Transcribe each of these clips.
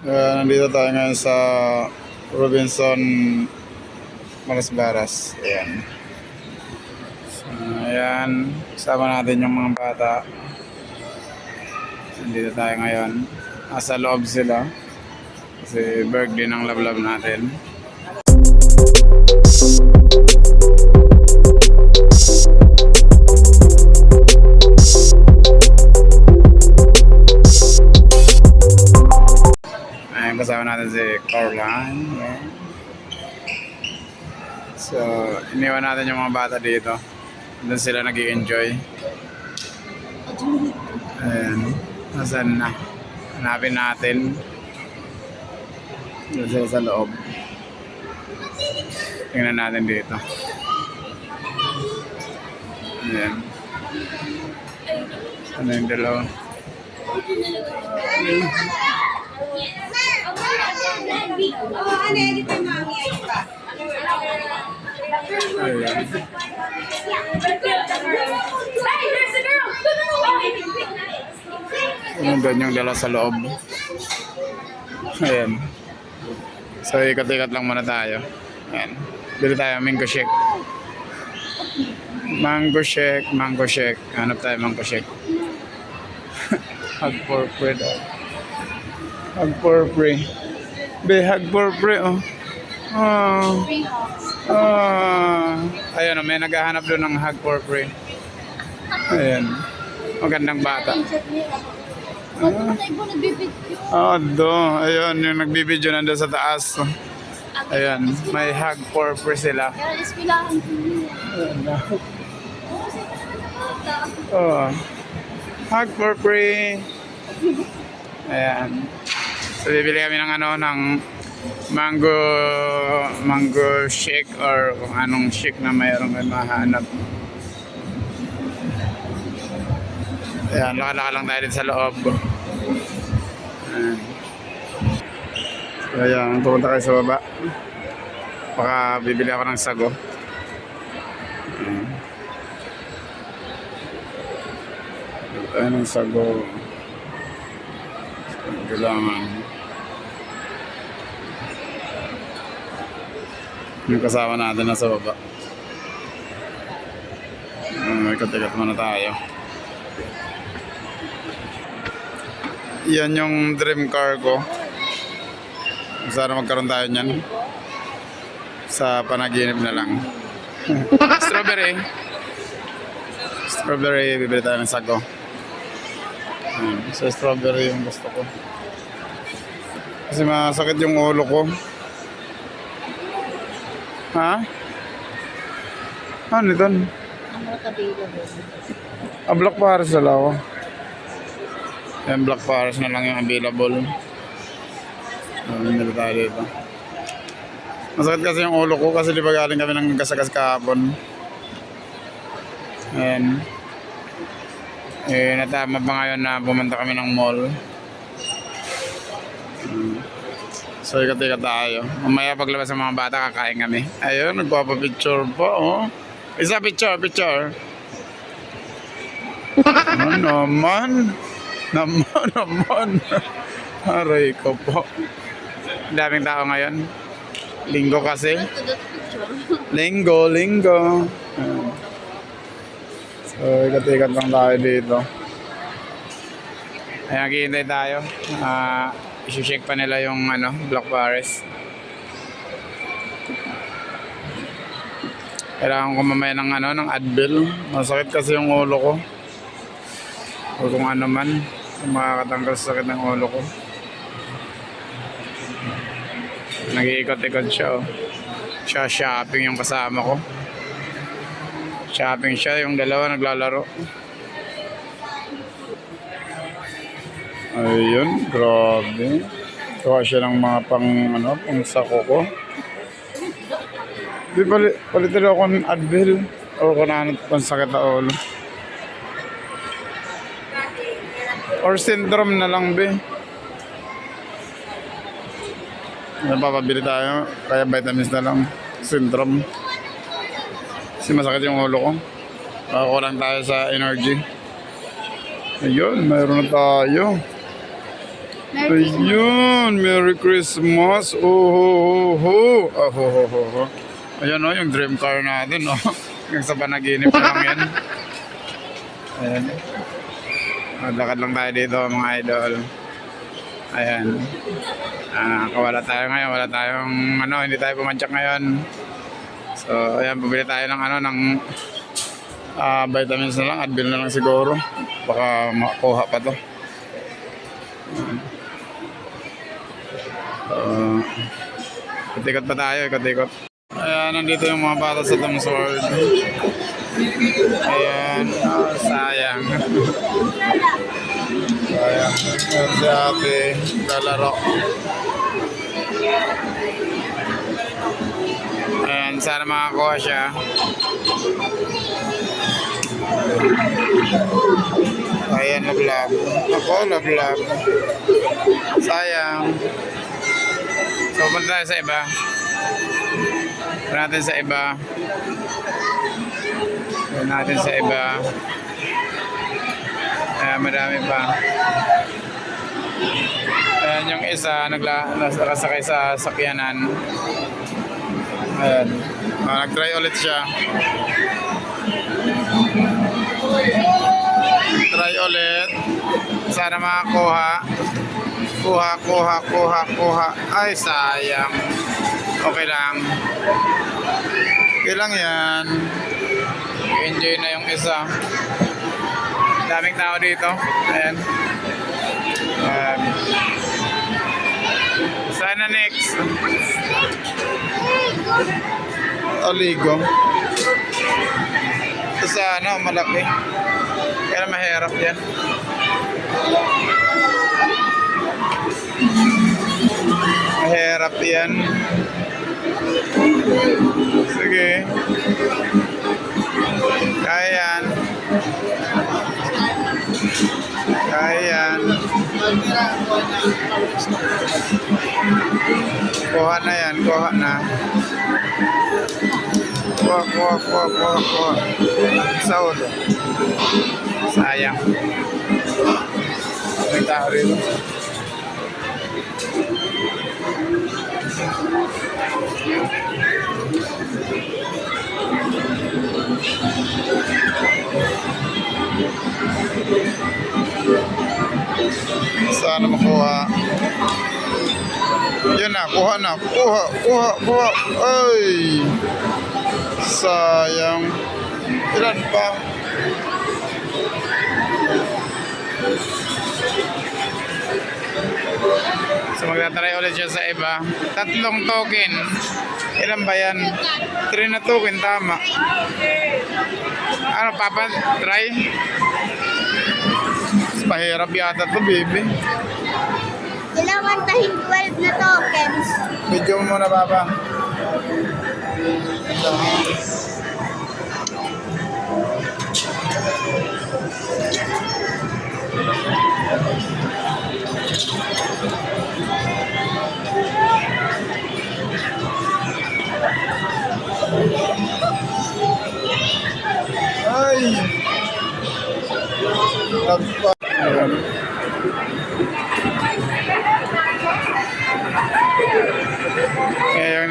Nandito tayo ngayon sa Robinson Malasbaras. Ayan. So, ayan. Kasama natin yung mga bata. Nandito tayo ngayon. Nasa loob sila. Kasi birthday ng lablab natin. Ayan, kasama natin si Caroline. Ayan. So, iniwan natin yung mga bata dito. Doon sila nag-i-enjoy. Ayan. Nasaan na? Hanapin natin. Doon sila sa loob. Tingnan natin dito. Ayan. Ano yung dalawa? Ayan. Doon yung dala sa loob. Ayan. So, ikat-ikat lang muna tayo. Ayan. Bili tayo mango shake. Mango shake, mango shake. Hanap tayo mango shake. Hug for free daw. Hug for free. Be, hug for free, oh. Oh. Ayun, may naghahanap doon ng hug for free. Ayan. Magandang bata. Do. Ayun, yung nagbibideo nandun sa taas. Ayan, may hug for free sila. Ayan na. Oh. Hug for free. Ayan. So, bibili kami ng ano, ng mango shake or kung anong shake na mayroong mahanap. Ayan, laka-laka lang tayo dito sa loob. Ayan. So, ayan, pupunta kayo sa baba. Baka bibili ako ng sago. Ayan. Ayan ang sago. So, kailangan. Yung kasama natin nasa baba. Ikat-ikat muna tayo. Yan yung dream car ko. Sana magkaroon tayo niyan. Sa panaginip na lang. Strawberry. Strawberry, bibili tayo ng sago. So strawberry yung gusto ko. Kasi masakit yung ulo ko. Ha? Ano ito? Black Paris na lang ako. Yan, Black Paris na lang yung available. Nandito tayo dito. Masakit kasi yung ulo ko kasi di ba galing kami ng kasagas kahapon. Ayan. Natama pa ngayon na pumunta kami ng mall. So, ikat-ikat tayo. Mamaya paglabas ng mga bata, kakain kami. Ayun, nagpapapicture pa, oh. Isa picture. Ano naman? Naman. Aray ko po. Daming tao ngayon. Linggo kasi. Linggo. So, ikat-ikat lang tayo dito. Ayan, hihintay tayo. Isi-shake pa nila yung Black Paris. Kailangan ko mamaya ng Advil. Masakit kasi yung ulo ko. O kung ano man, makakatanggal sa sakit ng ulo ko. Nag-iikot-ikot siya, oh. Siya shopping yung kasama ko. Shopping siya, yung dalawa naglalaro. Ayun, grabe. Gawa siya ng mga pang sako ko. Di palitin ako ng Advil. O kung ano pang sakit na ulo. Or syndrome na lang, be. Napapabili tayo. Kaya vitamins na lang. Syndrome. Kasi masakit yung ulo ko. Kulang tayo sa energy. Ayun, mayroon na tayo. Ayun, Merry Christmas. Oh, ho, ho. Oh, ho, ho, ho, ho. Ayan o, yung dream car natin, no? Yung sa panaginip pa lang yan. Ayan. Maglakad lang tayo dito, mga idol. Ayan. Wala tayo ngayon, wala tayong, hindi tayo pumadyak ngayon. So, ayan, bumili tayo ng, vitamins na lang, Advil na lang siguro. Baka makuha pa to. Ikot pa tayo, ikot-ikot. Ayan, nandito yung mga bata sa Tom Sword. Ayan, sayang. Sayang. Ayan si ate, lalaro. Ayan, sana makakuha siya. Ayan, na-vlog. Ako, na-vlog. Sayang. So, punta tayo sa iba. Punta natin sa iba. Punta natin sa iba. Ayan, marami pa. Ayan, yung isa, nakasakay sa sakyanan. Ayan. Nag-try ulit siya. Try ulit. Sana makakuha. Kuha. Ay, sayang. Okay lang. Okay lang yan. Enjoy na yung isa. Daming tao dito. Ayan. Sana next. Oligo. Sana malaki. Kaya mahirap yan. Mahirap yan. Sige. Kaya yan. Kaya yan. Kuha na yan. Kuha na. Kuha. Saud. Sayang. May tao rito. Sana makuha. Yan na, kuha na. Kuha. Ay! Sayang. Ilan pa? So magtatry ulit siya sa iba. 3 token. Ilan ba yan? 3 na token, tama. Ano, papa? Try? Pahirap yata to, baby. Kailangan tahin 12 na tokens. Video mo muna, papa. Ay! Nagpa...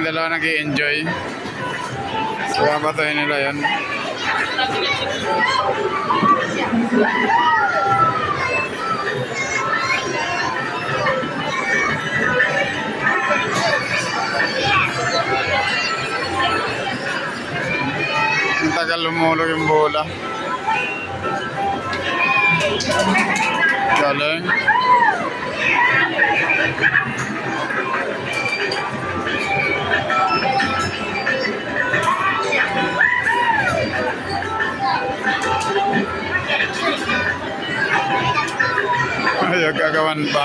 yung dalawa nag-i-enjoy. So, papatuhin nila yun. Ang tagal lumulog yung bola. Galing. Ay, gagawan pa.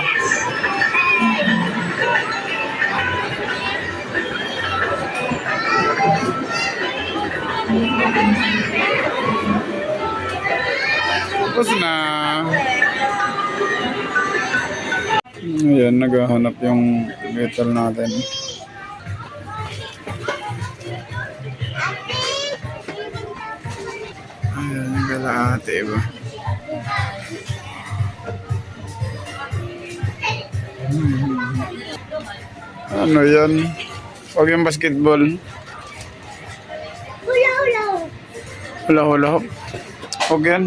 Tapos na. Ayan, naghahanap yung metal natin. Ayan, yung kalahati ba? Ano yan? Huwag yung basketball. Hula-hula. Hula-hula hop. Huwag yan.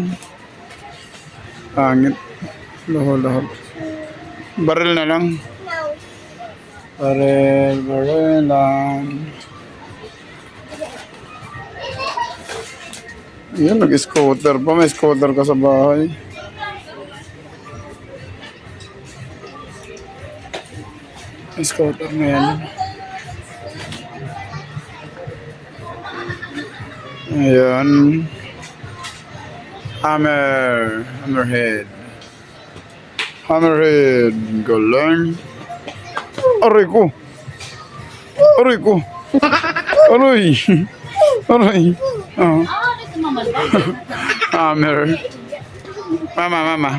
Pangit. Hula-hula hop. Baril na lang. No. Baril lang. Yan, nag-scooter pa. May scooter ka sa bahay. May scooter na yan. Ayan. Hammerhead. Hammerhead. Galing. Aray ko. Aray ko. Aray. Aray. Oh. Hammer. Mama.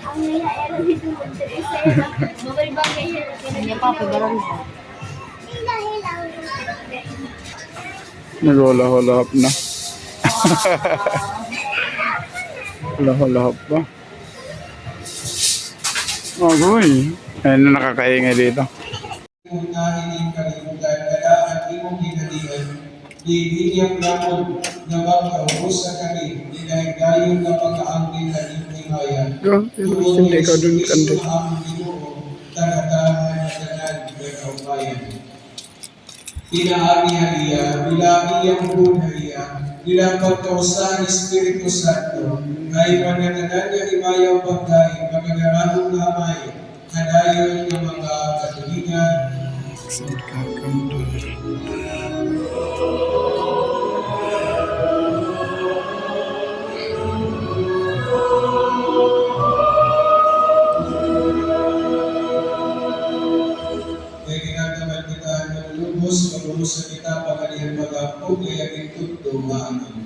Ang nila-ero dito mo sa isa. Babay-bagay siya. Hindi pa, pagbarang mo. Hila-hila. Nag-hula-hula-hop na. Hula-hula-hop pa. Agoy. Ayun na nakakaingay dito. Kung nahiling kalimutan, kailangan imong ginalian, bibigyan namon na magkaubos sa kanin, dinahigayon na pagkaangkin na imhimayan. Hindi ka dun kanda. Kristo ang Ginoo, tagatahan na tanan ng kaubayan. Pinaagi haliya, bilagi ang bunhaliya, bilang pagkausa ng Espiritu Santo, ay panatanan nga imayaw pagkain, magkagarahong lamay, kadayon ng mga katuligan, kaya ginagawa kita ng lubos, pag-uusap kita, pagalihan mag-apog, kaya gintuto maamin.